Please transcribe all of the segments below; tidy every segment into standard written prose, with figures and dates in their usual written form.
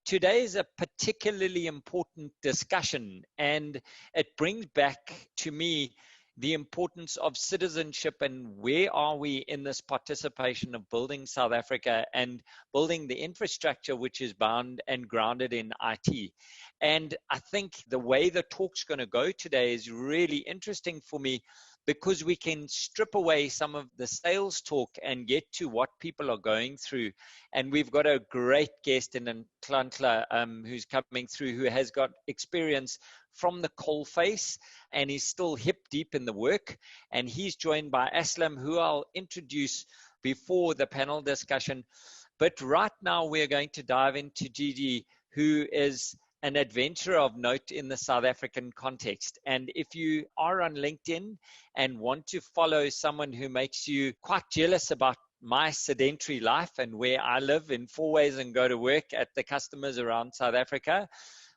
today is a particularly important discussion, and it brings back to me the importance of citizenship and where are we in this participation of building South Africa and building the infrastructure which is bound and grounded in IT. And I think the way the talk's going to go today is really interesting for me, because we can strip away some of the sales talk and get to what people are going through. And we've got a great guest in Ntlantla who's coming through, who has got experience from the coalface and is still hip deep in the work. And he's joined by Aslam, who I'll introduce before the panel discussion. But right now we're going to dive into Gigi, who is an adventurer of note in the South African context. And if you are on LinkedIn and want to follow someone who makes you quite jealous about my sedentary life and where I live in 4 ways and go to work at the customers around South Africa,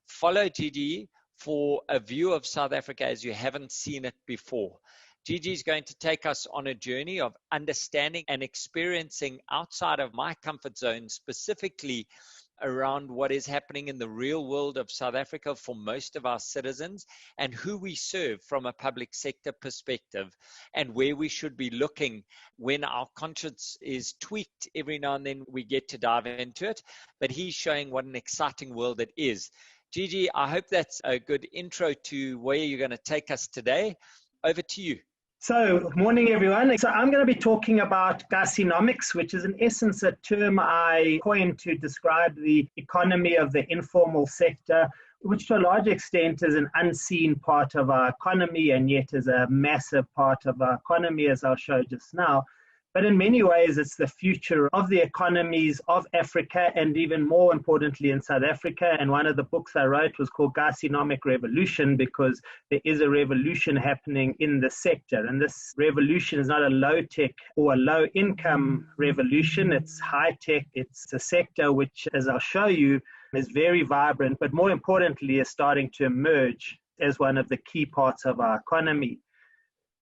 follow Gigi for a view of South Africa as you haven't seen it before. Gigi is going to take us on a journey of understanding and experiencing outside of my comfort zone, specifically around what is happening in the real world of South Africa for most of our citizens, and who we serve from a public sector perspective, and where we should be looking when our conscience is tweaked. Every now and then we get to dive into it, but he's showing what an exciting world it is. Gigi, I hope that's a good intro to where you're going to take us today. Over to you. So, morning everyone. So I'm going to be talking about Gasinomics, which is in essence a term I coined to describe the economy of the informal sector, which to a large extent is an unseen part of our economy and yet is a massive part of our economy, as I'll show just now. But in many ways, it's the future of the economies of Africa, and even more importantly in South Africa. And one of the books I wrote was called Gasinomic Revolution, because there is a revolution happening in the sector. And this revolution is not a low-tech or a low-income revolution. It's high-tech. It's a sector which, as I'll show you, is very vibrant, but more importantly is starting to emerge as one of the key parts of our economy.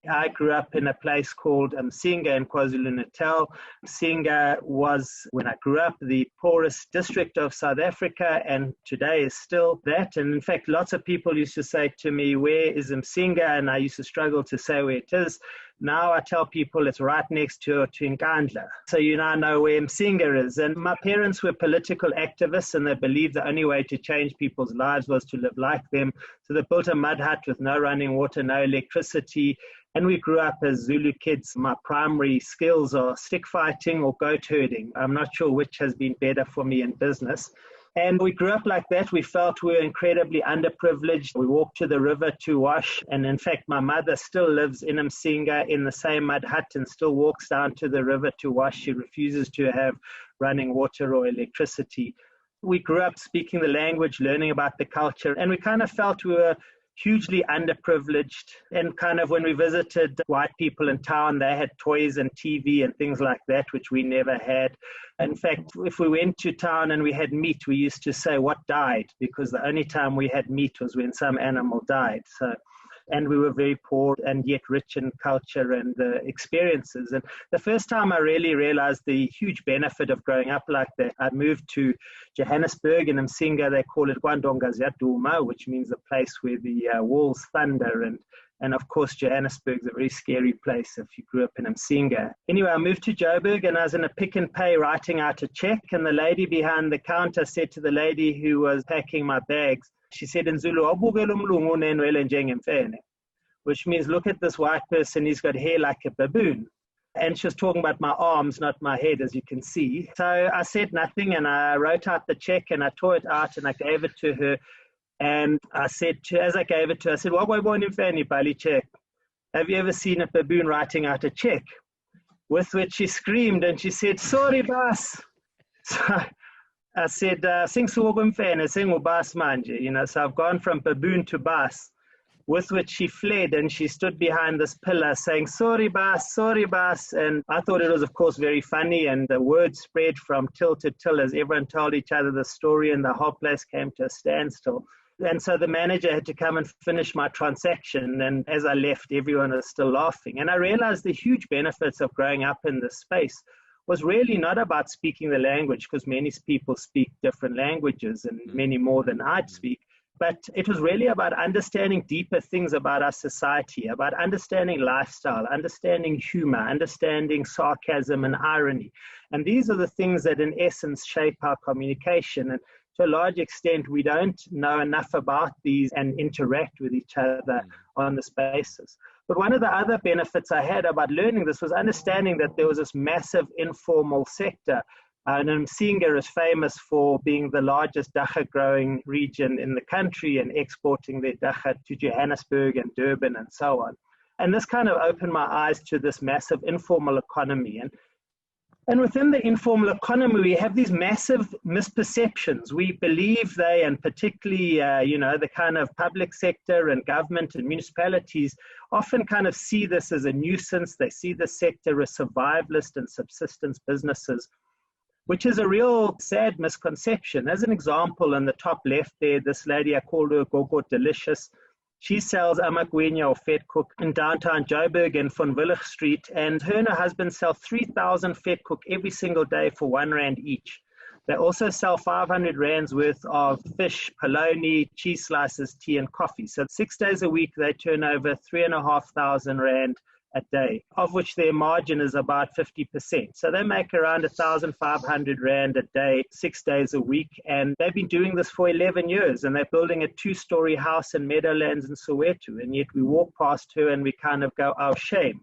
I grew up in a place called Msinga in KwaZulu-Natal. Msinga was, when I grew up, the poorest district of South Africa, and today is still that. And in fact, lots of people used to say to me, where is Msinga? And I used to struggle to say where it is. Now I tell people it's right next to Nkandla. So you now know where Msinga is. And my parents were political activists, and they believed the only way to change people's lives was to live like them. So they built a mud hut with no running water, no electricity. And we grew up as Zulu kids. My primary skills are stick fighting or goat herding. I'm not sure which has been better for me in business. And we grew up like that. We felt we were incredibly underprivileged. We walked to the river to wash. And in fact, my mother still lives in Msinga in the same mud hut and still walks down to the river to wash. She refuses to have running water or electricity. We grew up speaking the language, learning about the culture, and we kind of felt we were hugely underprivileged. And kind of when we visited white people in town, they had toys and TV and things like that, which we never had. In fact, if we went to town and we had meat, we used to say, what died? Because the only time we had meat was when some animal died. And we were very poor and yet rich in culture and experiences. And the first time I really realized the huge benefit of growing up like that, I moved to Johannesburg. In Msinga, they call it Kwandongaziyaduma, which means the place where the walls thunder. And of course, Johannesburg is a very scary place if you grew up in Msinga. Anyway, I moved to Joburg and I was in a Pick n Pay writing out a check. And the lady behind the counter said to the lady who was packing my bags, she said in Zulu, which means look at this white person, he's got hair like a baboon. And she was talking about my arms, not my head, as you can see. So I said nothing and I wrote out the check and I tore it out and I gave it to her. And I said, as I gave it to her, I said, have you ever seen a baboon writing out a check? With which she screamed and she said, sorry, boss. So I said, so I've gone from baboon to boss, with which she fled and she stood behind this pillar saying, sorry, boss, and I thought it was, of course, very funny, and the word spread from till to till as everyone told each other the story and the whole place came to a standstill. And so the manager had to come and finish my transaction, and as I left, everyone was still laughing. And I realized the huge benefits of growing up in this space was really not about speaking the language, because many people speak different languages and many more than I'd speak. But it was really about understanding deeper things about our society, about understanding lifestyle, understanding humor, understanding sarcasm and irony. And these are the things that in essence shape our communication. And to a large extent, we don't know enough about these and interact with each other on this basis. But one of the other benefits I had about learning this was understanding that there was this massive informal sector. And Msinga is famous for being the largest dagga growing region in the country and exporting their dagga to Johannesburg and Durban and so on. And this kind of opened my eyes to this massive informal economy. And within the informal economy, we have these massive misperceptions. We believe they, and particularly, the kind of public sector and government and municipalities often kind of see this as a nuisance. They see the sector as survivalist and subsistence businesses, which is a real sad misconception. As an example, in the top left there, this lady, I called her Gogo Delicious. She sells amagwinya or vetkoek in downtown Joburg and Van Willig Street, and her and her husband sell 3,000 vetkoek every single day for R1 each. They also sell 500 rands worth of fish, polony, cheese slices, tea, and coffee. So 6 days a week, they turn over 3,500 rand a day, of which their margin is about 50%. So they make around 1,500 rand a day, 6 days a week. And they've been doing this for 11 years. And they're building a 2-story house in Meadowlands in Soweto. And yet we walk past her and we kind of go, oh, shame.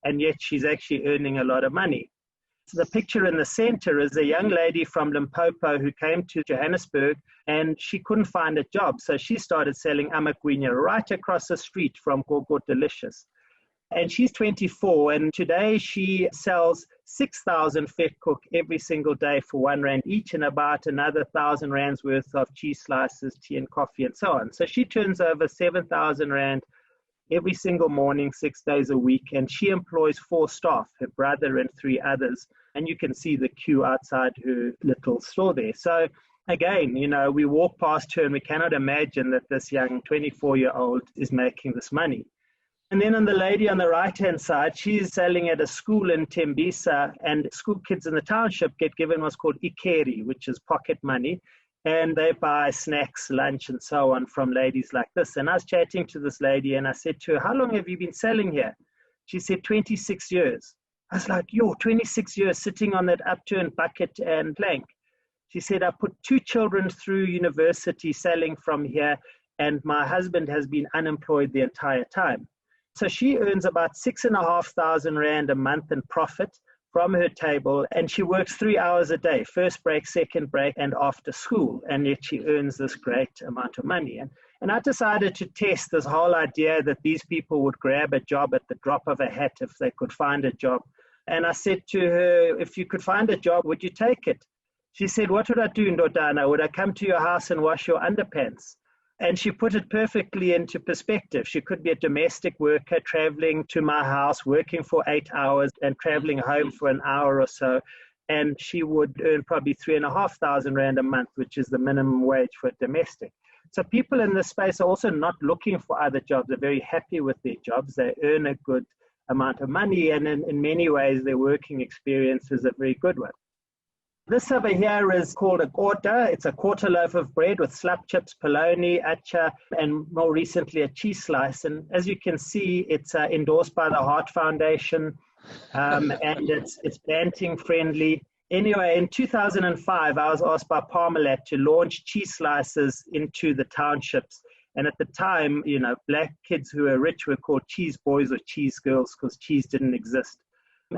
And yet she's actually earning a lot of money. So the picture in the center is a young lady from Limpopo who came to Johannesburg and she couldn't find a job. So she started selling amagwinya right across the street from Gogo Delicious. And she's 24, and today she sells 6,000 vetkoek every single day for R1 each, and about another 1,000 rands worth of cheese slices, tea and coffee, and so on. So she turns over 7,000 rand every single morning, 6 days a week, and she employs 4 staff, her brother and 3 others. And you can see the queue outside her little store there. So again, we walk past her and we cannot imagine that this young 24-year-old is making this money. And then on the lady on the right-hand side, she's selling at a school in Tembisa, and school kids in the township get given what's called ikeri, which is pocket money, and they buy snacks, lunch, and so on from ladies like this. And I was chatting to this lady, and I said to her, how long have you been selling here? She said, 26 years. I was like, 26 years sitting on that upturned bucket and plank. She said, I put 2 children through university selling from here, and my husband has been unemployed the entire time. So she earns about 6,500 rand a month in profit from her table, and she works 3 hours a day, first break, second break, and after school, and yet she earns this great amount of money. And I decided to test this whole idea that these people would grab a job at the drop of a hat if they could find a job. And I said to her, if you could find a job, would you take it? She said, what would I do, Ndodana? Would I come to your house and wash your underpants? And she put it perfectly into perspective. She could be a domestic worker traveling to my house, working for 8 hours and traveling home for an hour or so. And she would earn probably 3,500 rand a month, which is the minimum wage for a domestic. So people in this space are also not looking for other jobs. They're very happy with their jobs. They earn a good amount of money. And in many ways, their working experience is a very good one. This over here is called a quarter. It's a quarter loaf of bread with slap chips, polony, acha, and more recently a cheese slice. And as you can see, it's endorsed by the Heart Foundation, and it's banting friendly. Anyway, in 2005, I was asked by Parmalat to launch cheese slices into the townships. And at the time, black kids who were rich were called cheese boys or cheese girls because cheese didn't exist.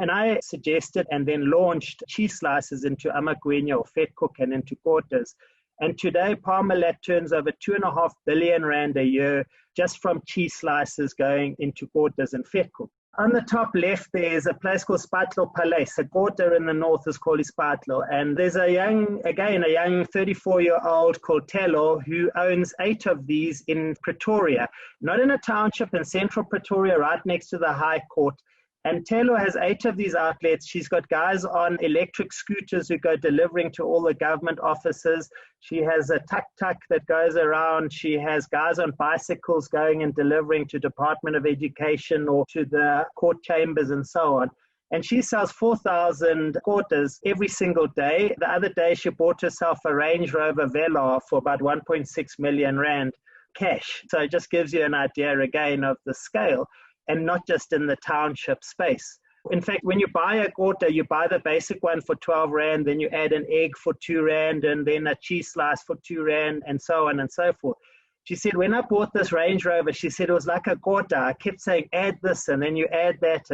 And I suggested and then launched cheese slices into amagwinya or vetkoek and into quarters. And today, Parmalat turns over 2.5 billion rand a year just from cheese slices going into quarters and vetkoek. On the top left, there's a place called Spatlo Palace. A quarter in the north is called Spatlo. And there's a young 34-year-old called Telo who owns 8 of these in Pretoria, not in a township in central Pretoria, right next to the High Court. And Telo has 8 of these outlets. She's got guys on electric scooters who go delivering to all the government offices. She has a tuk-tuk that goes around. She has guys on bicycles going and delivering to Department of Education or to the court chambers and so on. And she sells 4,000 quarters every single day. The other day, she bought herself a Range Rover Velar for about 1.6 million rand cash. So it just gives you an idea again of the scale, and not just in the township space. In fact, when you buy a quarter, you buy the basic one for 12 rand, then you add an egg for 2 rand, and then a cheese slice for 2 rand, and so on and so forth. She said, when I bought this Range Rover, she said it was like a quarter. I kept saying, add this, and then you add that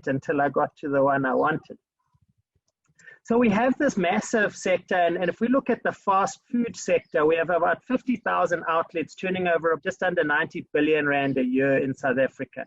until I got to the one I wanted. So we have this massive sector, and if we look at the fast food sector, we have about 50,000 outlets turning over just under 90 billion rand a year in South Africa.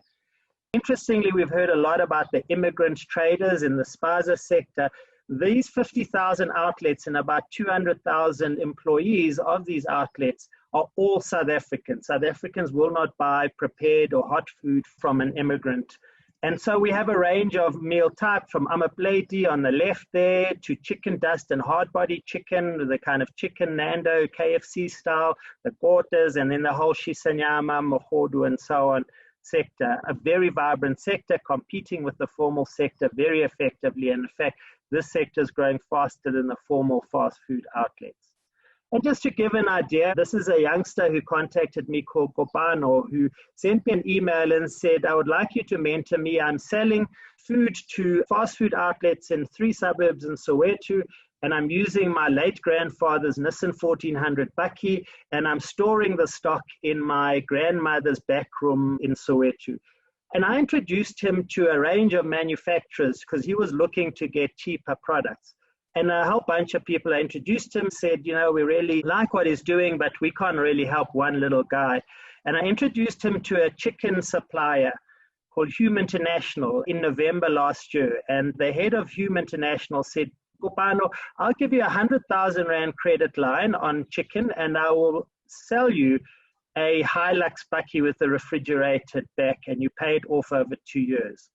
Interestingly, we've heard a lot about the immigrant traders in the spaza sector. These 50,000 outlets and about 200,000 employees of these outlets are all South Africans. South Africans will not buy prepared or hot food from an immigrant. And so we have a range of meal types from amapleti on the left there to chicken dust and hard body chicken, the kind of chicken Nando, KFC style, the quarters, and then the whole shisanyama, mohodu, and so on sector. A very vibrant sector competing with the formal sector very effectively. And in fact, this sector is growing faster than the formal fast food outlets. And just to give an idea, this is a youngster who contacted me called Kopano, who sent me an email and said, I would like you to mentor me. I'm selling food to fast food outlets in 3 suburbs in Soweto, and I'm using my late grandfather's Nissan 1400 bakkie, and I'm storing the stock in my grandmother's back room in Soweto. And I introduced him to a range of manufacturers because he was looking to get cheaper products. And a whole bunch of people I introduced him said, you know, we really like what he's doing, but we can't really help one little guy. And I introduced him to a chicken supplier called Hume International in November last year. And the head of Hume International said, Kopano, I'll give you 100,000 Rand credit line on chicken, and I will sell you a Hilux bakkie with a refrigerated back, and you pay it off over 2 years.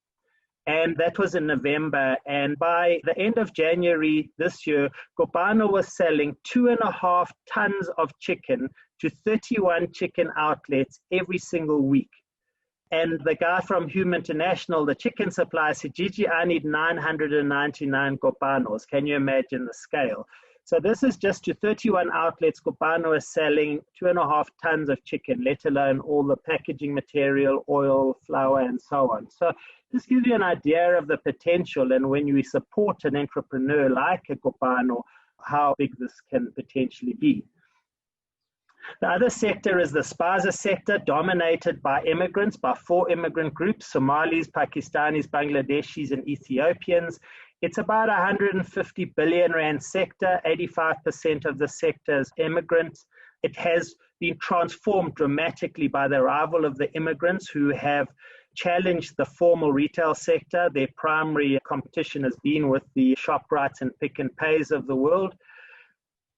And that was in November. And by the end of January this year, Kopano was selling 2.5 tons of chicken to 31 chicken outlets every single week. And the guy from Hume International, the chicken supplier, said, Gigi, I need 999 Kopanos. Can you imagine the scale? So this is just to 31 outlets. Kopano is selling 2.5 tons of chicken, let alone all the packaging material, oil, flour, and so on. So this gives you an idea of the potential, and when you support an entrepreneur like a Kopano, how big this can potentially be. The other sector is the spaza sector, dominated by immigrants, by 4 immigrant groups, Somalis, Pakistanis, Bangladeshis, and Ethiopians. It's about 150 billion Rand sector. 85% of the sector is immigrants. It has been transformed dramatically by the arrival of the immigrants who have challenged the formal retail sector. Their primary competition has been with the ShopRites and Pick n Pays of the world.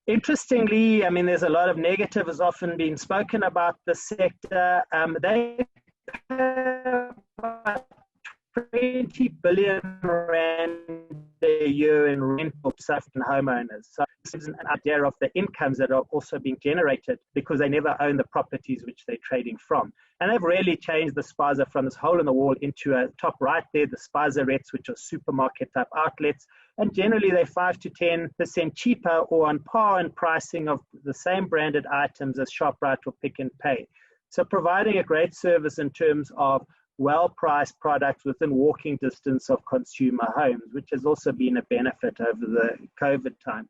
Interestingly, I mean, there's a lot of negative has often been spoken about the sector. They pay about 20 billion Rand a year in rental to South African homeowners. So this is an idea of the incomes that are also being generated because they never own the properties which they're trading from. And they've really changed the spaza from this hole in the wall into a top right there, the spazarettes, which are supermarket type outlets. And generally they're 5 to 10% cheaper or on par in pricing of the same branded items as ShopRite or Pick n Pay. So providing a great service in terms of well-priced products within walking distance of consumer homes, which has also been a benefit over the COVID time.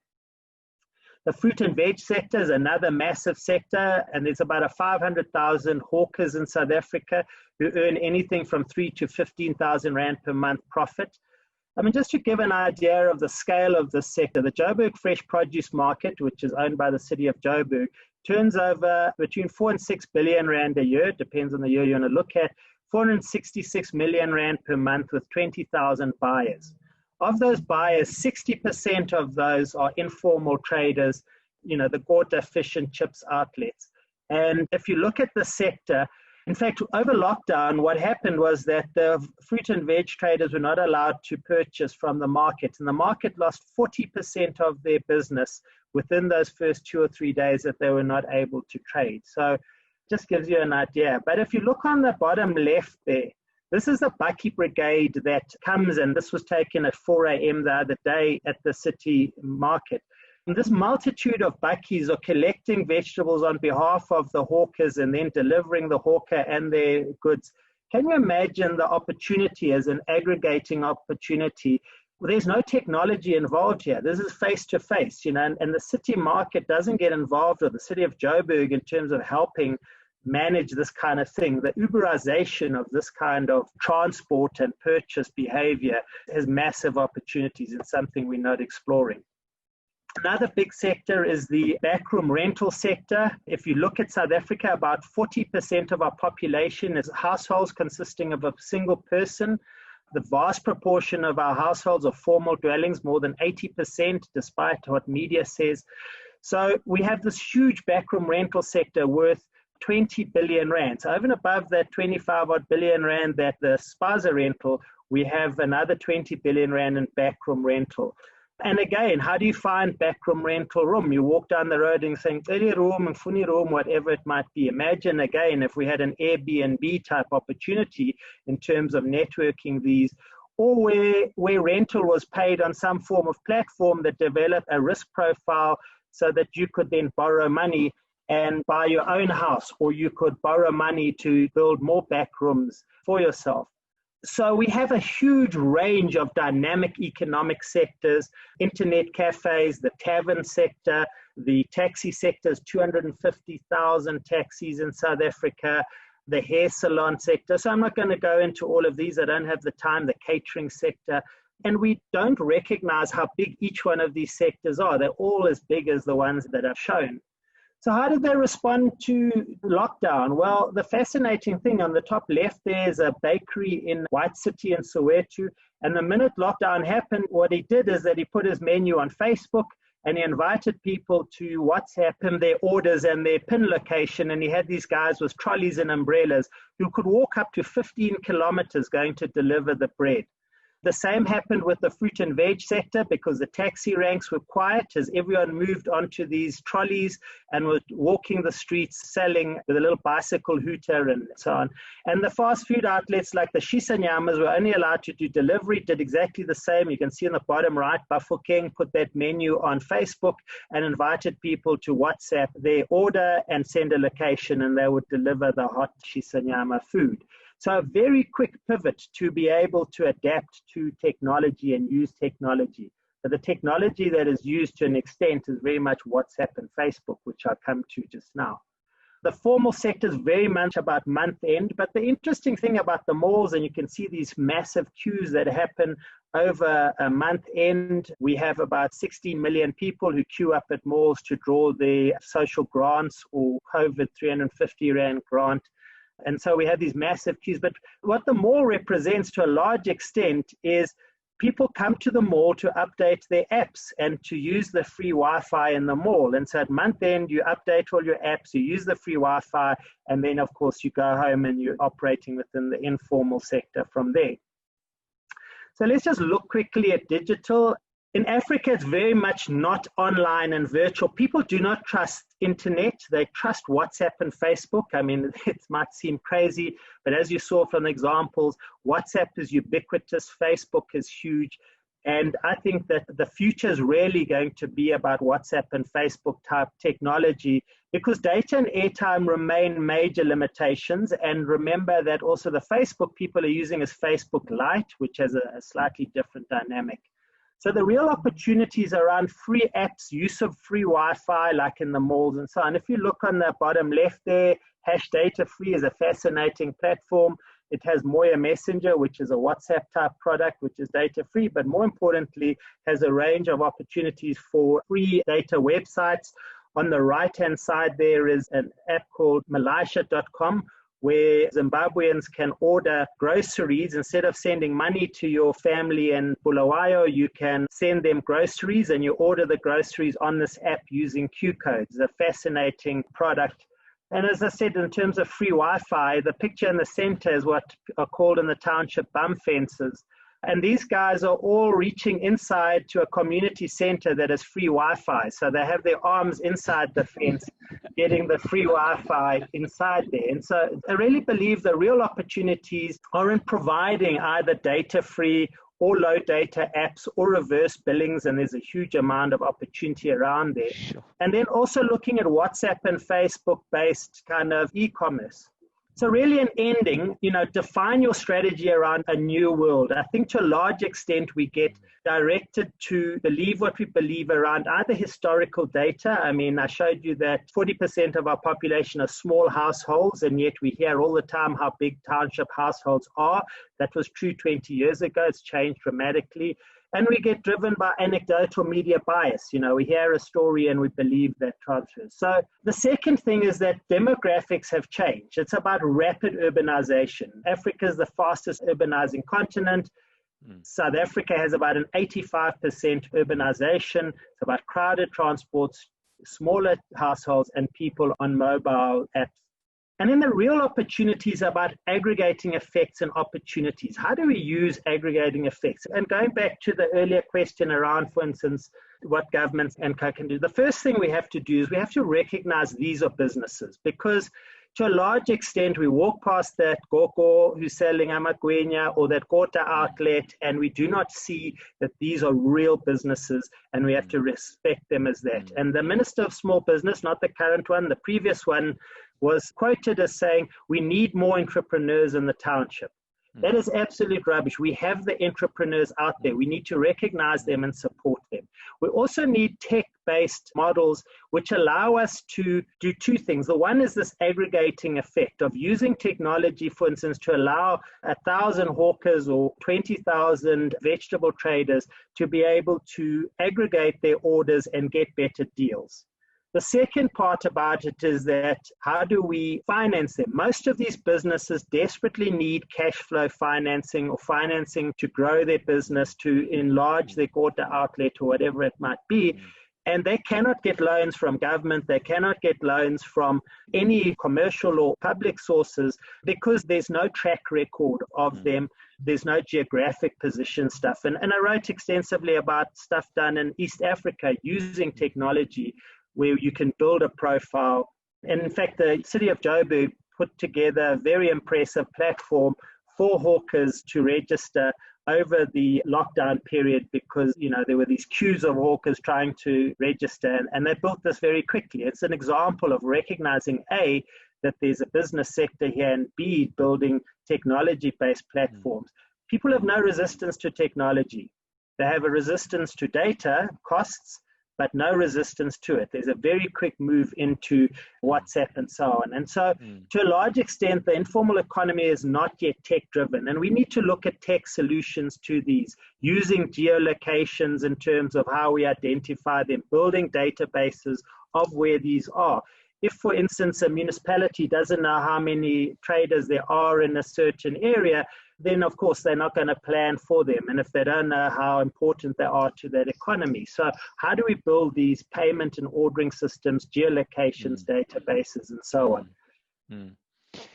The fruit and veg sector is another massive sector, and there's about 500,000 hawkers in South Africa who earn anything from 3 to 15,000 Rand per month profit. I mean, just to give an idea of the scale of this sector, the Joburg Fresh Produce Market, which is owned by the city of Joburg, turns over between 4 and 6 billion Rand a year, depends on the year you want to look at, 466 million Rand per month with 20,000 buyers. Of those buyers, 60% of those are informal traders, you know, the Gorta fish and chips outlets. And if you look at the sector, in fact, over lockdown, what happened was that the fruit and veg traders were not allowed to purchase from the market. And the market lost 40% of their business within those first 2 or 3 days that they were not able to trade. So just gives you an idea. But if you look on the bottom left there, This is the Bakkie Brigade that comes, and this was taken at 4 a.m. the other day at the city market. And this multitude of bakkies are collecting vegetables on behalf of the hawkers and then delivering the hawker and their goods. Can you imagine the opportunity as an aggregating opportunity? Well, there's no technology involved here. This is face-to-face, you know, and the city market doesn't get involved, or the city of Joburg, in terms of helping manage this kind of thing. The Uberization of this kind of transport and purchase behavior has massive opportunities and something we're not exploring. Another big sector is the backroom rental sector. If you look at South Africa, about 40% of our population is households consisting of a single person. The vast proportion of our households are formal dwellings, more than 80%, despite what media says. So we have this huge backroom rental sector worth 20 billion rand. So over and above that 25 odd billion rand that the spaza rental, we have another 20 billion rand in backroom rental. And again, how do you find backroom rental room? You walk down the road and think, "Early room and funny room," whatever it might be. Imagine again if we had an Airbnb type opportunity in terms of networking these, or where rental was paid on some form of platform that developed a risk profile so that you could then borrow money and buy your own house, or you could borrow money to build more back rooms for yourself. So we have a huge range of dynamic economic sectors: internet cafes, the tavern sector, the taxi sector is 250,000 taxis in South Africa, the hair salon sector. So I'm not going to go into all of these. I don't have the time. The catering sector. And we don't recognize how big each one of these sectors are. They're all as big as the ones that are shown. So how did they respond to lockdown? Well, the fascinating thing on the top left there is a bakery in White City in Soweto. And the minute lockdown happened, what he did is that he put his menu on Facebook and he invited people to WhatsApp him their orders and their PIN location. And he had these guys with trolleys and umbrellas who could walk up to 15 kilometers going to deliver the bread. The same happened with the fruit and veg sector, because the taxi ranks were quiet as everyone moved onto these trolleys and was walking the streets selling with a little bicycle hooter and so on. And the fast food outlets like the Shisanyamas were only allowed to do delivery, did exactly the same. You can see on the bottom right, Bafokeng put that menu on Facebook and invited people to WhatsApp their order and send a location, and they would deliver the hot Shisanyama food. So a very quick pivot to be able to adapt to technology and use technology. But the technology that is used to an extent is very much WhatsApp and Facebook, which I'll come to just now. The formal sector is very much about month end, but the interesting thing about the malls, and you can see these massive queues that happen over a month end. We have about 16 million people who queue up at malls to draw their social grants or COVID 350 Rand grant. And so we have these massive queues. But what the mall represents to a large extent is people come to the mall to update their apps and to use the free Wi-Fi in the mall. And so at month end, you update all your apps, you use the free Wi-Fi, and then, of course, you go home and you're operating within the informal sector from there. So let's just look quickly at digital. In Africa, it's very much not online and virtual. People do not trust internet. They trust WhatsApp and Facebook. I mean, it might seem crazy, but as you saw from the examples, WhatsApp is ubiquitous. Facebook is huge. And I think that the future is really going to be about WhatsApp and Facebook type technology, because data and airtime remain major limitations. And remember that also the Facebook people are using is Facebook Lite, which has a slightly different dynamic. So the real opportunities around free apps, use of free Wi-Fi, like in the malls and so on. If you look on the bottom left there, Hash Data Free is a fascinating platform. It has Moya Messenger, which is a WhatsApp type product, which is data free, but more importantly, has a range of opportunities for free data websites. On the right-hand side, there is an app called Malaysia.com, where Zimbabweans can order groceries. Instead of sending money to your family in Bulawayo, you can send them groceries and you order the groceries on this app using Q codes. It's a fascinating product. And as I said, in terms of free Wi-Fi, the picture in the center is what are called in the township bum fences. And these guys are all reaching inside to a community center that has free Wi-Fi. So they have their arms inside the fence, getting the free Wi-Fi inside there. And so I really believe the real opportunities are in providing either data-free or low data apps or reverse billings, and there's a huge amount of opportunity around there. Sure. And then also looking at WhatsApp and Facebook-based kind of e-commerce. So really in ending, define your strategy around a new world. I think to a large extent we get directed to believe what we believe around either historical data. I mean, I showed you that 40% of our population are small households, and yet we hear all the time how big township households are. That was true 20 years ago. It's changed dramatically. And we get driven by anecdotal media bias. We hear a story and we believe that transfers. So the second thing is that demographics have changed. It's about rapid urbanization. Africa is the fastest urbanizing continent. South Africa has about an 85% urbanization. It's about crowded transports, smaller households, and people on mobile apps. And then the real opportunities are about aggregating effects and opportunities. How do we use aggregating effects? And going back to the earlier question around, for instance, what governments and co can do, the first thing we have to do is we have to recognize these are businesses, because to a large extent, we walk past that gogo who's selling amagwenya or that kota outlet, and we do not see that these are real businesses, and we have to respect them as that. And the Minister of Small Business, not the current one, the previous one, was quoted as saying, we need more entrepreneurs in the township. That is absolute rubbish. We have the entrepreneurs out there. We need to recognize them and support them. We also need tech-based models which allow us to do two things. The one is this aggregating effect of using technology, for instance, to allow 1,000 hawkers or 20,000 vegetable traders to be able to aggregate their orders and get better deals. The second part about it is that how do we finance them? Most of these businesses desperately need cash flow financing or financing to grow their business, to enlarge their quarter outlet or whatever it might be. And they cannot get loans from government. They cannot get loans from any commercial or public sources because there's no track record of them. There's no geographic position stuff. And I wrote extensively about stuff done in East Africa using technology, where you can build a profile. And in fact, the city of Joburg put together a very impressive platform for hawkers to register over the lockdown period because, there were these queues of hawkers trying to register, and they built this very quickly. It's an example of recognizing, A, that there's a business sector here, and B, building technology-based platforms. People have no resistance to technology. They have a resistance to data costs, but no resistance to it. There's a very quick move into WhatsApp and so on. And so to a large extent, the informal economy is not yet tech-driven. And we need to look at tech solutions to these, using geolocations in terms of how we identify them, building databases of where these are. If, for instance, a municipality doesn't know how many traders there are in a certain area, then of course they're not going to plan for them. And if they don't know how important they are to that economy. So how do we build these payment and ordering systems, geolocations, databases, and so on?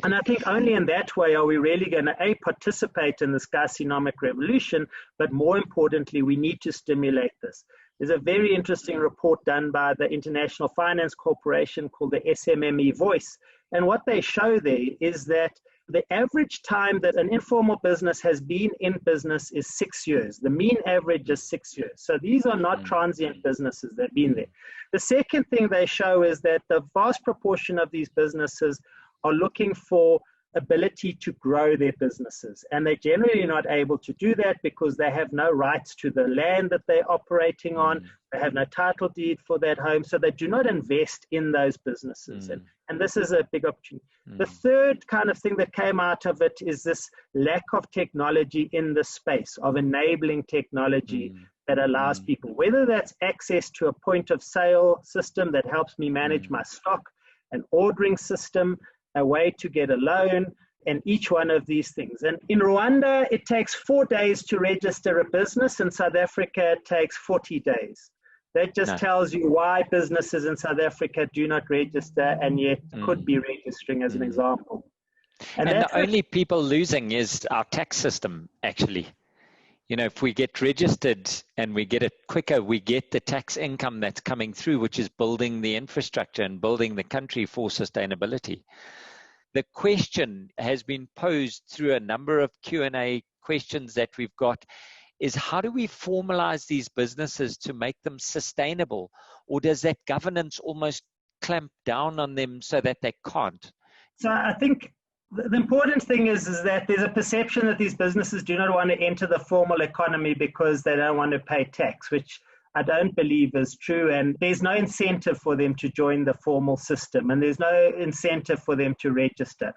And I think only in that way are we really going to, A, participate in this gastronomic revolution, but more importantly, we need to stimulate this. There's a very interesting report done by the International Finance Corporation called the SMME Voice. And what they show there is that the average time that an informal business has been in business is 6 years. The mean average is 6 years. So these are not transient businesses that have been there. The second thing they show is that the vast proportion of these businesses are looking for ability to grow their businesses. And they're generally not able to do that because they have no rights to the land that they're operating on. They have no title deed for that home. So they do not invest in those businesses. And this is a big opportunity. The third kind of thing that came out of it is this lack of technology in the space, of enabling technology that allows people, whether that's access to a point of sale system that helps me manage my stock, an ordering system, a way to get a loan, and each one of these things. And in Rwanda, it takes 4 days to register a business. In South Africa, it takes 40 days. That just tells you why businesses in South Africa do not register and yet could be registering, as an example. And the only people losing is our tax system, actually. You know, if we get registered and we get it quicker, we get the tax income that's coming through, which is building the infrastructure and building the country for sustainability. The question has been posed through a number of Q&A questions that we've got is, how do we formalize these businesses to make them sustainable? Or does that governance almost clamp down on them so that they can't? So I think the important thing is that there's a perception that these businesses do not want to enter the formal economy because they don't want to pay tax, which I don't believe is true. And there's no incentive for them to join the formal system, and there's no incentive for them to register.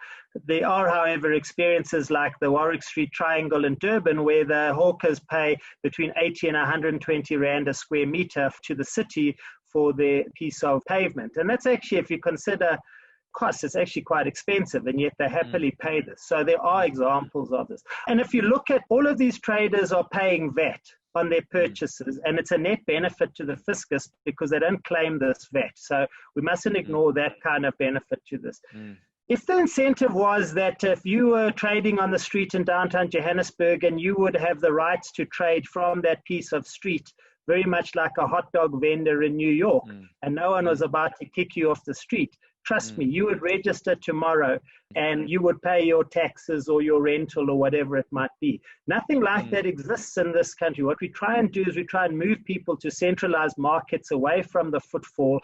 There are, however, experiences like the Warwick Street Triangle in Durban, where the hawkers pay between 80 and 120 Rand a square meter to the city for their piece of pavement. And that's actually, if you consider costs, it's actually quite expensive, and yet they happily pay this. So there are examples of this. And if you look at all of these traders are paying VAT on their purchases, and it's a net benefit to the fiscus because they don't claim this VAT. So we mustn't ignore that kind of benefit to this. If the incentive was that if you were trading on the street in downtown Johannesburg and you would have the rights to trade from that piece of street, very much like a hot dog vendor in New York, and no one was about to kick you off the street, trust me, you would register tomorrow and you would pay your taxes or your rental or whatever it might be. Nothing like that exists in this country. What we try and do is we try and move people to centralized markets away from the footfall.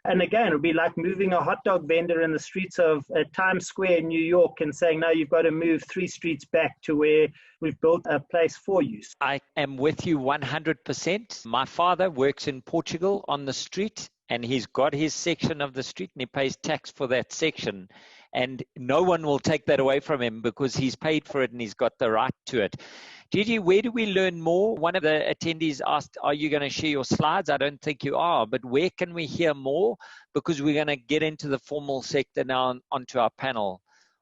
And again, it would be like moving a hot dog vendor in the streets of Times Square in New York and saying, no, you've got to move 3 streets back to where we've built a place for you. I am with you 100%. My father works in Portugal on the street, and he's got his section of the street and he pays tax for that section. And no one will take that away from him because he's paid for it and he's got the right to it. Gigi, where do we learn more? One of the attendees asked, are you going to share your slides? I don't think you are, but where can we hear more? Because we're going to get into the formal sector now onto our panel.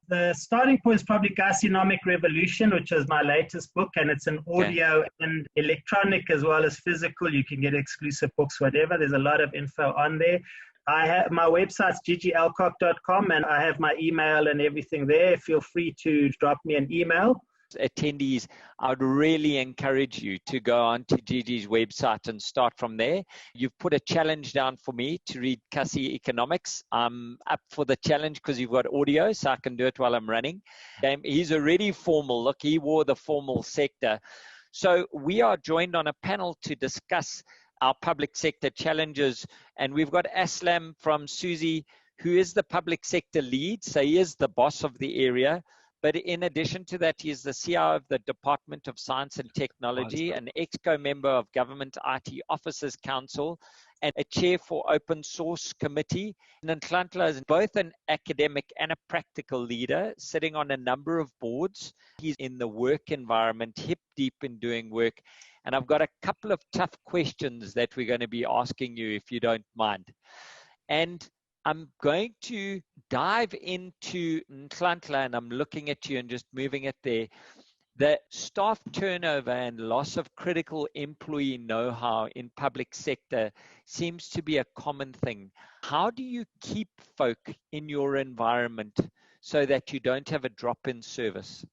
The starting point is probably Gastronomic Revolution, which is my latest book, and it's an audio and electronic as well as physical. You can get exclusive books, whatever. There's a lot of info on there. I have my website's gigialcock.com, and I have my email and everything there. Feel free to drop me an email. Attendees, I would really encourage you to go onto Gigi's website and start from there. You've put a challenge down for me to read Kasi Economics. I'm up for the challenge because you've got audio, so I can do it while I'm running. He's already formal. Look, he wore the formal sector. So we are joined on a panel to discuss our public sector challenges. And we've got Aslam from SUSE, who is the public sector lead. So he is the boss of the area. But in addition to that, he is the CIO of the Department of Science and Technology, an EXCO member of Government IT Officers Council, and a chair for Open Source Committee. And Nhlanhla is both an academic and a practical leader, sitting on a number of boards. He's in the work environment, hip deep in doing work. And I've got a couple of tough questions that we're going to be asking you, if you don't mind. And I'm going to dive into Nhlanhla, and I'm looking at you and just moving it there. The staff turnover and loss of critical employee know-how in public sector seems to be a common thing. How do you keep folk in your environment so that you don't have a drop in service?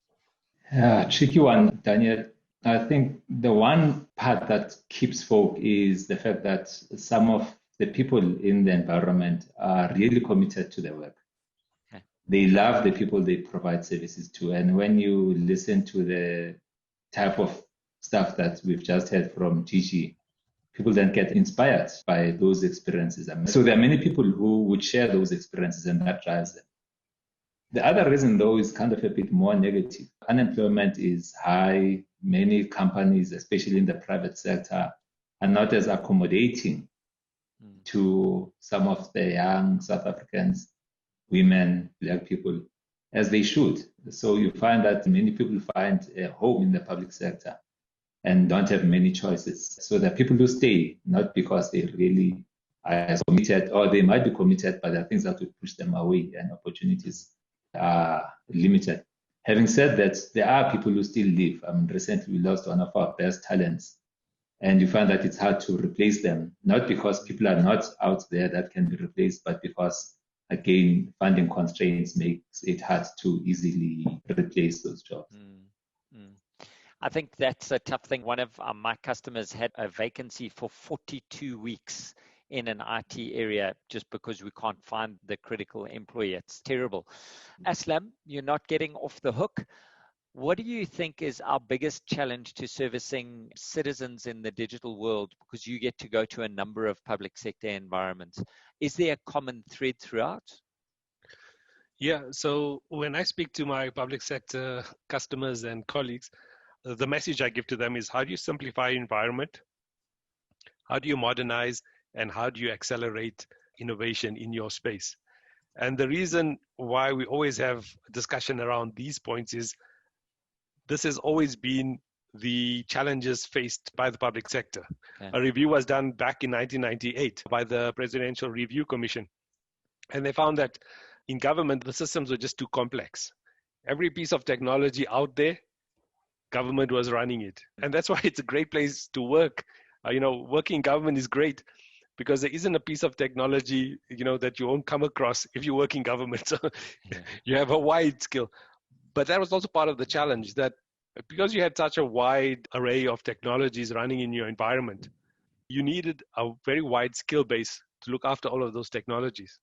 Tricky one, Daniel. I think the one part that keeps folk is the fact that some of the people in the environment are really committed to their work. Okay. They love the people they provide services to. And when you listen to the type of stuff that we've just heard from Gigi, people then get inspired by those experiences. So there are many people who would share those experiences, and that drives them. The other reason, though, is kind of a bit more negative. Unemployment is high. Many companies, especially in the private sector, are not as accommodating to some of the young South Africans, women, Black people, as they should. So you find that many people find a home in the public sector and don't have many choices. So there are people who stay, not because they really are committed, or they might be committed, but there are things that would push them away and opportunities are limited. Having said that, there are people who still live. Recently we lost one of our best talents, and you find that it's hard to replace them, not because people are not out there that can be replaced, but because, again, funding constraints makes it hard to easily replace those jobs. I think that's a tough thing. One of my customers had a vacancy for 42 weeks in an IT area just because we can't find the critical employee. It's terrible. Aslam, you're not getting off the hook. What do you think is our biggest challenge to servicing citizens in the digital world? Because you get to go to a number of public sector environments. Is there a common thread throughout? Yeah, so when I speak to my public sector customers and colleagues, the message I give to them is, how do you simplify your environment? How do you modernize? And how do you accelerate innovation in your space? And the reason why we always have a discussion around these points is this has always been the challenges faced by the public sector. Okay. A review was done back in 1998 by the Presidential Review Commission. And they found that in government, the systems were just too complex. Every piece of technology out there, government was running it. And that's why it's a great place to work. Working in government is great because there isn't a piece of technology, that you won't come across if you work in government. So you have a wide skill. But that was also part of the challenge, that because you had such a wide array of technologies running in your environment, you needed a very wide skill base to look after all of those technologies.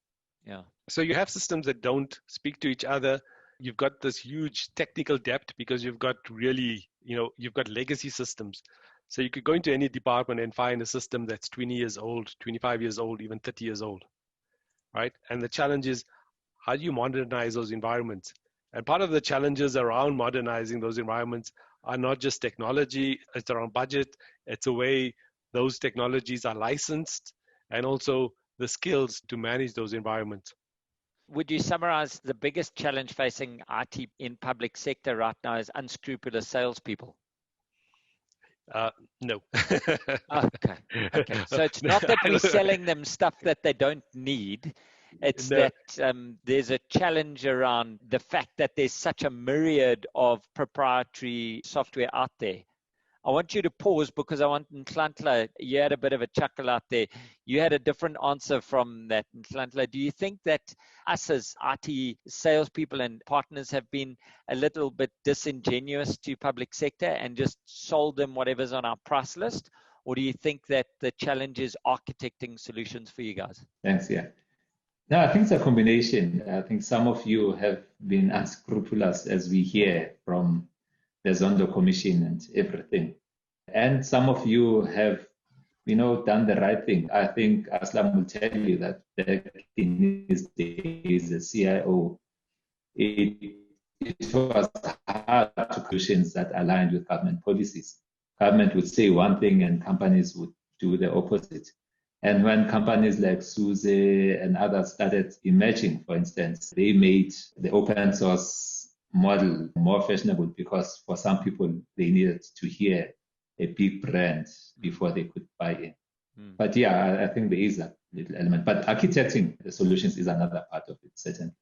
Yeah. So you have systems that don't speak to each other. You've got this huge technical debt because you've got really, you've got legacy systems. So you could go into any department and find a system that's 20 years old, 25 years old, even 30 years old, right? And the challenge is, how do you modernize those environments? And part of the challenges around modernizing those environments are not just technology, it's around budget, it's a way those technologies are licensed, and also the skills to manage those environments. Would you summarize the biggest challenge facing IT in public sector right now is unscrupulous salespeople? No. Okay. So it's not that we're selling them stuff that they don't need. It's that there's a challenge around the fact that there's such a myriad of proprietary software out there. I want you to pause because I want Nhlanhla, you had a bit of a chuckle out there. You had a different answer from that. Nhlanhla, do you think that us as IT salespeople and partners have been a little bit disingenuous to public sector and just sold them whatever's on our price list? Or do you think that the challenge is architecting solutions for you guys? Thanks, yeah. No, I think it's a combination. I think some of you have been unscrupulous, as we hear from the Zondo Commission and everything. And some of you have, done the right thing. I think Aslam will tell you that back in his days as CIO, it was hard to solutions that aligned with government policies. Government would say one thing and companies would do the opposite. And when companies like SUSE and others started emerging, for instance, they made the open source model more fashionable because for some people, they needed to hear a big brand before they could buy in. But yeah, I think there is a little element. But architecting the solutions is another part of it, certainly.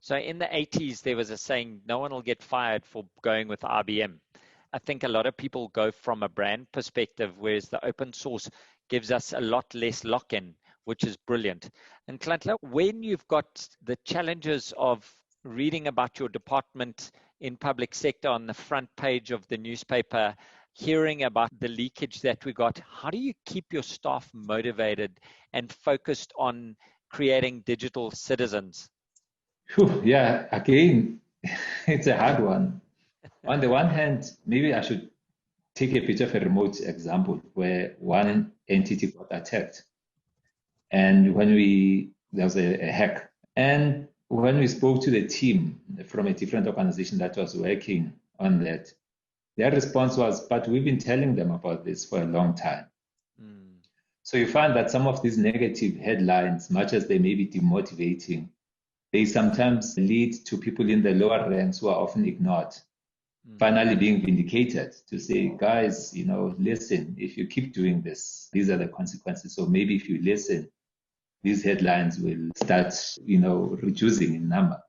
So in the 80s, there was a saying, no one will get fired for going with IBM. I think a lot of people go from a brand perspective, whereas the open source gives us a lot less lock-in, which is brilliant. And Nhlanhla, when you've got the challenges of reading about your department in public sector on the front page of the newspaper, hearing about the leakage that we got, how do you keep your staff motivated and focused on creating digital citizens? Yeah, again, it's a hard one. On the one hand, maybe I should take a bit of a remote example where one entity got attacked. And there was a hack. And when we spoke to the team from a different organization that was working on that, their response was, but we've been telling them about this for a long time. So you find that some of these negative headlines, much as they may be demotivating, they sometimes lead to people in the lower ranks who are often ignored, finally being vindicated to say, guys, listen, if you keep doing this, these are the consequences. So maybe if you listen, these headlines will start, reducing in number.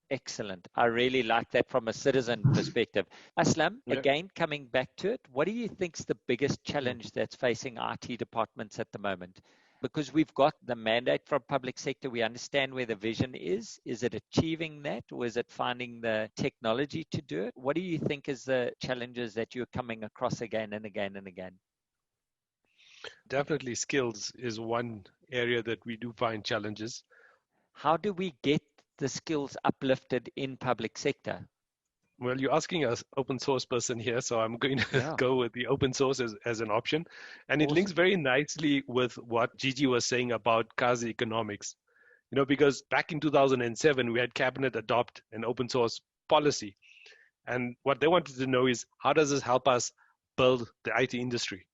Excellent. I really like that from a citizen perspective. Aslam, again, coming back to it, what do you think is the biggest challenge that's facing IT departments at the moment? because we've got the mandate from public sector, we understand where the vision is. Is it achieving that, or is it finding the technology to do it? What do you think is the challenges that you're coming across again and again and again? Definitely skills is one area that we do find challenges. How do we get the skills uplifted in public sector? Well, you're asking an open source person here, so I'm going to go with the open source as an option. And it links very nicely with what Gigi was saying about Kasi economics. Because back in 2007, we had Cabinet adopt an open source policy. And what they wanted to know is, how does this help us build the IT industry?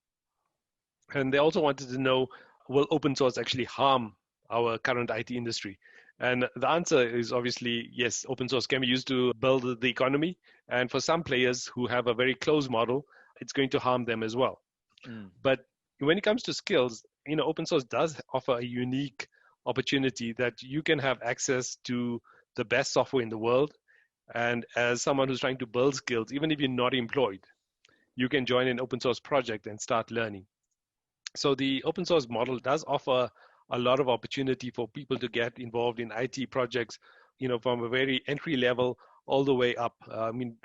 And they also wanted to know, will open source actually harm our current IT industry? And the answer is obviously yes, open source can be used to build the economy. And for some players who have a very closed model, it's going to harm them as well. But when it comes to skills, open source does offer a unique opportunity that you can have access to the best software in the world. And as someone who's trying to build skills, even if you're not employed, you can join an open source project and start learning. So the open source model does offer a lot of opportunity for people to get involved in IT projects, from a very entry level all the way up.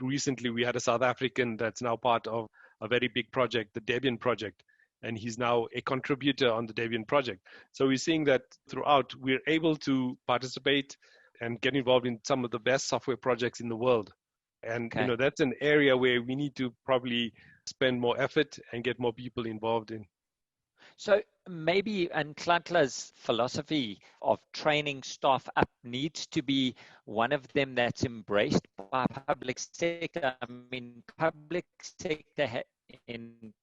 Recently we had a South African that's now part of a very big project, the Debian project, and he's now a contributor on the Debian project. So we're seeing that throughout we're able to participate and get involved in some of the best software projects in the world. And that's an area where we need to probably spend more effort and get more people involved in. So maybe Untitled philosophy of training staff up needs to be one of them that's embraced by public sector. Public sector in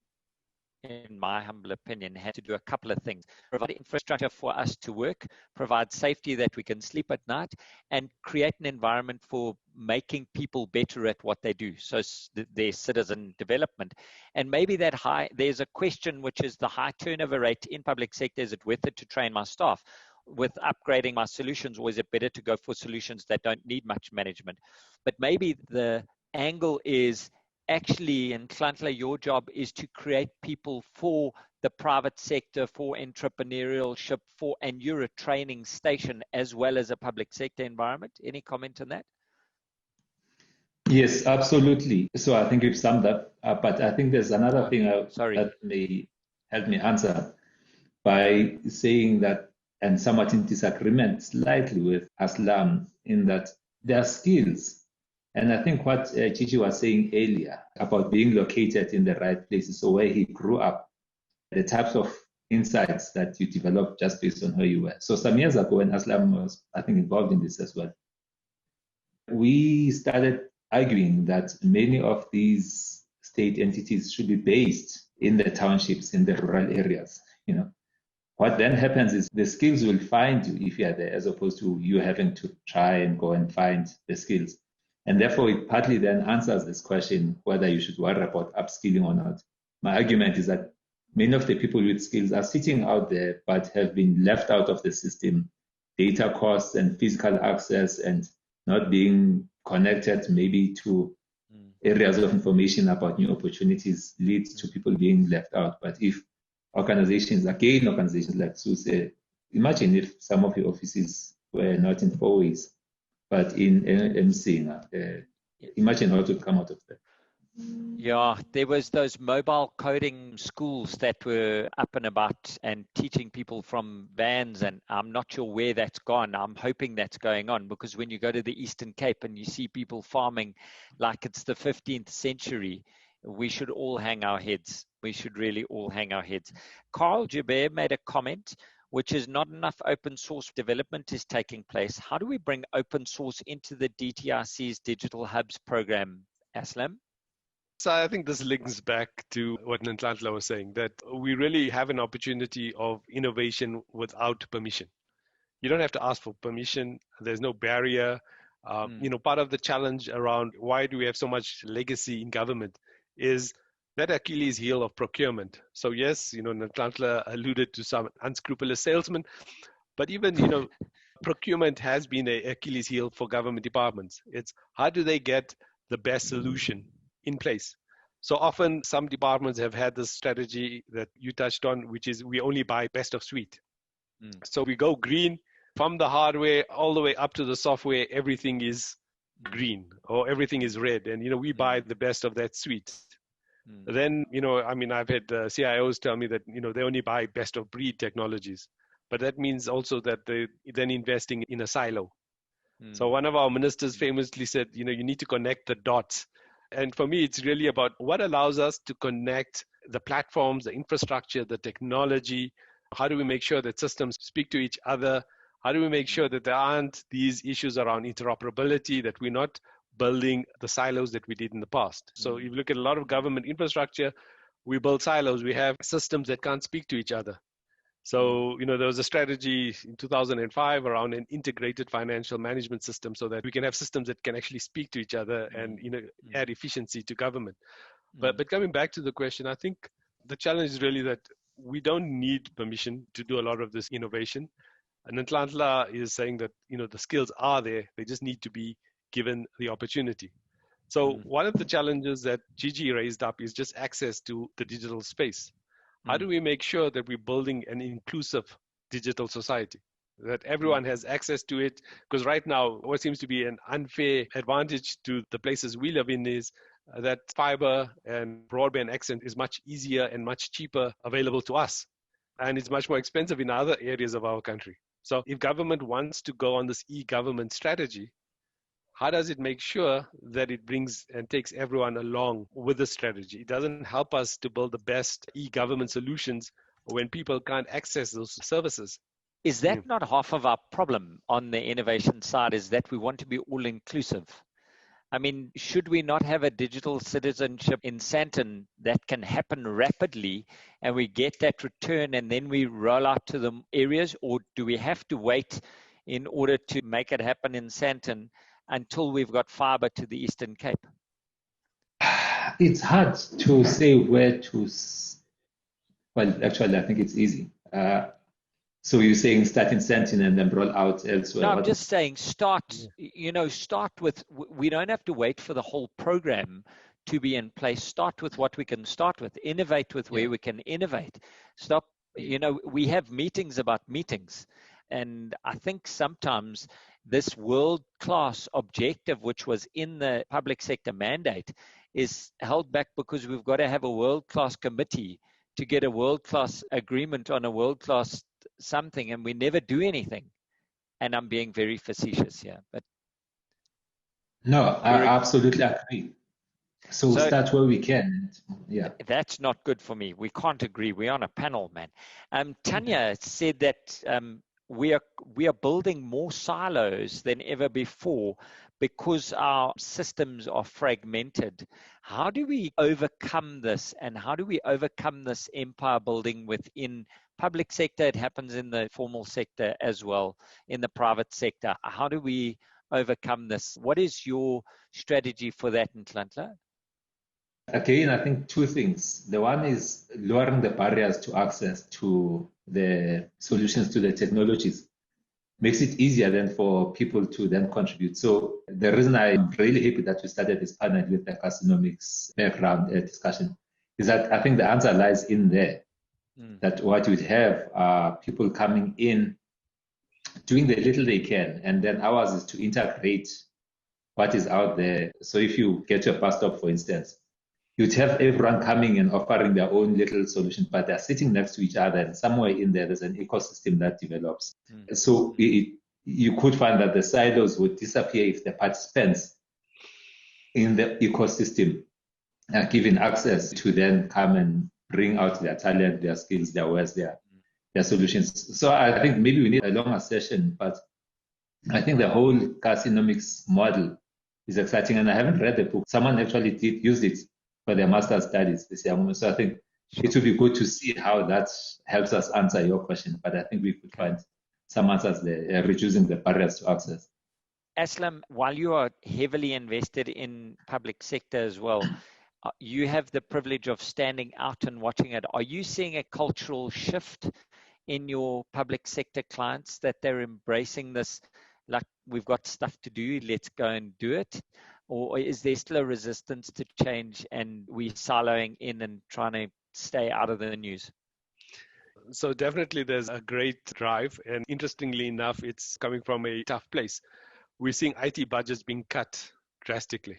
my humble opinion, had to do a couple of things. Provide infrastructure for us to work, provide safety that we can sleep at night, and create an environment for making people better at what they do. So their citizen development. And maybe there's a question, which is the high turnover rate in public sector. Is it worth it to train my staff with upgrading my solutions, or is it better to go for solutions that don't need much management? But maybe the angle is, actually, in Klantler, your job is to create people for the private sector, for entrepreneurship, and you're a training station as well as a public sector environment. Any comment on that? Yes, absolutely. So I think you've summed up, but I think there's another thing that may help me answer by saying that, and somewhat in disagreement slightly with Aslam, in that there are skills. And I think what Gigi was saying earlier about being located in the right places, so where he grew up, the types of insights that you develop just based on who you were. So some years ago, when Aslam was, I think, involved in this as well, we started arguing that many of these state entities should be based in the townships, in the rural areas. What then happens is the skills will find you if you are there, as opposed to you having to try and go and find the skills. And therefore, it partly then answers this question, whether you should worry about upskilling or not. My argument is that many of the people with skills are sitting out there, but have been left out of the system. Data costs and physical access and not being connected maybe to areas of information about new opportunities leads to people being left out. But if organizations like SUSE, imagine if some of your offices were not in 4 ways, but in MC, imagine how to come out of that. Yeah, there was those mobile coding schools that were up and about and teaching people from vans, and I'm not sure where that's gone. I'm hoping that's going on, because when you go to the Eastern Cape and you see people farming like it's the 15th century, we should all hang our heads. We should really all hang our heads. Carl Joubert made a comment, which is not enough open source development is taking place. How do we bring open source into the DTRC's Digital Hubs program, Aslam? So I think this links back to what Ntlantla was saying, that we really have an opportunity of innovation without permission. You don't have to ask for permission. There's no barrier. Part of the challenge around why do we have so much legacy in government is that Achilles heel of procurement. So yes, Ntlantla alluded to some unscrupulous salesmen, but even, procurement has been an Achilles heel for government departments. It's how do they get the best solution in place? So often some departments have had this strategy that you touched on, which is we only buy best of suite. So we go green from the hardware all the way up to the software. Everything is green or everything is red. And, we buy the best of that suite. Then, I've had CIOs tell me that, they only buy best of breed technologies. But that means also that they're then investing in a silo. So one of our ministers famously said, you need to connect the dots. And for me, it's really about what allows us to connect the platforms, the infrastructure, the technology. How do we make sure that systems speak to each other? How do we make sure that there aren't these issues around interoperability, that we're not building the silos that we did in the past? So if you look at a lot of government infrastructure, we build silos. We have systems that can't speak to each other. So, there was a strategy in 2005 around an integrated financial management system so that we can have systems that can actually speak to each other and, add efficiency to government. But coming back to the question, I think the challenge is really that we don't need permission to do a lot of this innovation. And Nhlanhla is saying that, the skills are there. They just need to be given the opportunity. So one of the challenges that Gigi raised up is just access to the digital space. How do we make sure that we're building an inclusive digital society, that everyone has access to it? Because right now, what seems to be an unfair advantage to the places we live in is that fiber and broadband access is much easier and much cheaper available to us. And it's much more expensive in other areas of our country. So if government wants to go on this e-government strategy, how does it make sure that it brings and takes everyone along with the strategy? It doesn't help us to build the best e-government solutions when people can't access those services. Is that not half of our problem on the innovation side, is that we want to be all inclusive? I mean, should we not have a digital citizenship in Sandton that can happen rapidly and we get that return and then we roll out to the areas? Or do we have to wait in order to make it happen in Sandton until we've got fiber to the Eastern Cape? It's hard to say where to. Well, actually, I think it's easy. So you're saying start in Sandton and then roll out elsewhere? No, I'm just saying start with, we don't have to wait for the whole program to be in place. Start with what we can start with, innovate with where we can innovate. Stop, we have meetings about meetings. And I think sometimes this world-class objective, which was in the public sector mandate, is held back because we've got to have a world-class committee to get a world-class agreement on a world-class something, and we never do anything. And I'm being very facetious here, but no, I absolutely agree. So start where we can. Yeah, that's not good for me. We can't agree. We're on a panel, man. Tanya said that we are building more silos than ever before because our systems are fragmented. How do we overcome this, and how do we overcome this empire building within public sector? It happens in the formal sector as well, in the private sector. How do we overcome this? What is your strategy for that, Nhlanhla? Again, I think two things. The one is lowering the barriers to access to the solutions to the technologies. Makes it easier then for people to then contribute. So the reason I'm really happy that we started this panel with the Casinomics background discussion is that I think the answer lies in there. That what you'd have are people coming in, doing the little they can, and then ours is to integrate what is out there. So if you get to a bus stop, for instance, you'd have everyone coming and offering their own little solution, but they're sitting next to each other, and somewhere in there's an ecosystem that develops. So you could find that the silos would disappear if the participants in the ecosystem are given access to then come and bring out their talent, their skills, their wares, their solutions. So I think maybe we need a longer session, but I think the whole Casinomics model is exciting, and I haven't read the book. Someone actually did use it for their master's studies this year. So I think it would be good to see how that helps us answer your question, but I think we could find some answers there, reducing the barriers to access. Aslam, while you are heavily invested in public sector as well, you have the privilege of standing out and watching it. Are you seeing a cultural shift in your public sector clients, that they're embracing this, like, we've got stuff to do, let's go and do it? Or is there still a resistance to change and we siloing in and trying to stay out of the news? So definitely there's a great drive. And interestingly enough, it's coming from a tough place. We're seeing IT budgets being cut drastically.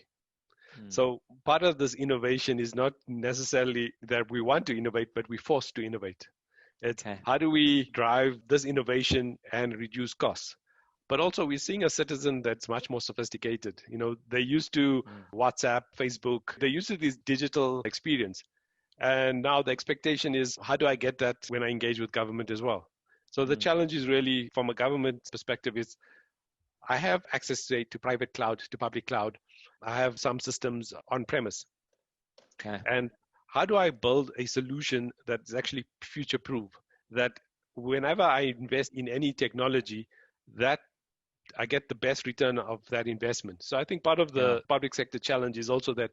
So part of this innovation is not necessarily that we want to innovate, but we're forced to innovate. It's how do we drive this innovation and reduce costs? But also we're seeing a citizen that's much more sophisticated. You know, they're used to WhatsApp, Facebook, they're used to this digital experience. And now the expectation is, how do I get that when I engage with government as well? So the challenge is really, from a government perspective, is I have access to private cloud, to public cloud. I have some systems on premise. And how do I build a solution that's actually future-proof? That whenever I invest in any technology, that I get the best return of that investment. So I think part of the public sector challenge is also that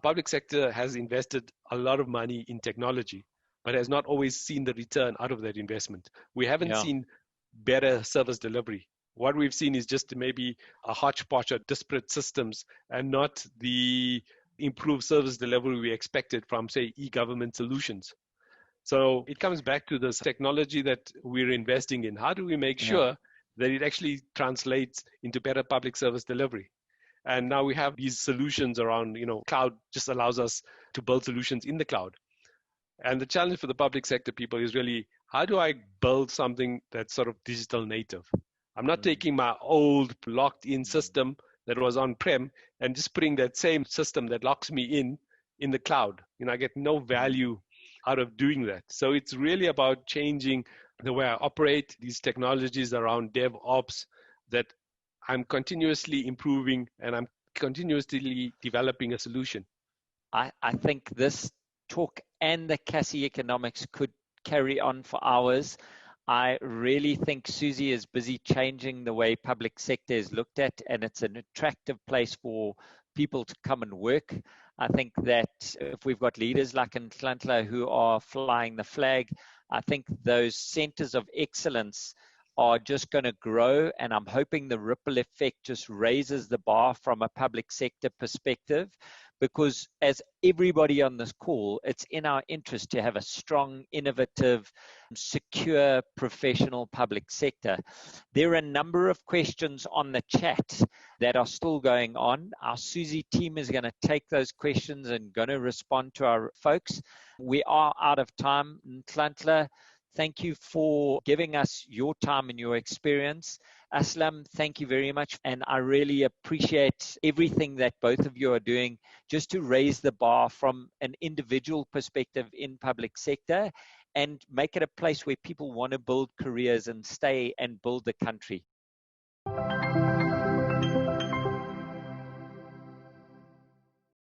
public sector has invested a lot of money in technology, but has not always seen the return out of that investment. We haven't seen better service delivery. What we've seen is just maybe a hodgepodge of disparate systems and not the improved service delivery we expected from, say, e-government solutions. So it comes back to this technology that we're investing in. How do we make sure that it actually translates into better public service delivery? And now we have these solutions around, cloud just allows us to build solutions in the cloud. And the challenge for the public sector people is really, how do I build something that's sort of digital native? I'm not taking my old locked in system that was on-prem and just putting that same system that locks me in the cloud. I get no value out of doing that. So it's really about changing the way I operate these technologies around DevOps, that I'm continuously improving and I'm continuously developing a solution. I think this talk and the Cassie economics could carry on for hours. I really think SUSE is busy changing the way public sector is looked at, and it's an attractive place for people to come and work. I think that if we've got leaders like Untitled who are flying the flag, I think those centers of excellence are just going to grow, and I'm hoping the ripple effect just raises the bar from a public sector perspective, because as everybody on this call, it's in our interest to have a strong, innovative, secure, professional public sector. There are a number of questions on the chat that are still going on. Our SUSE team is going to take those questions and going to respond to our folks. We are out of time. Ntlantla, thank you for giving us your time and your experience. Aslam, thank you very much. And I really appreciate everything that both of you are doing just to raise the bar from an individual perspective in public sector and make it a place where people want to build careers and stay and build the country.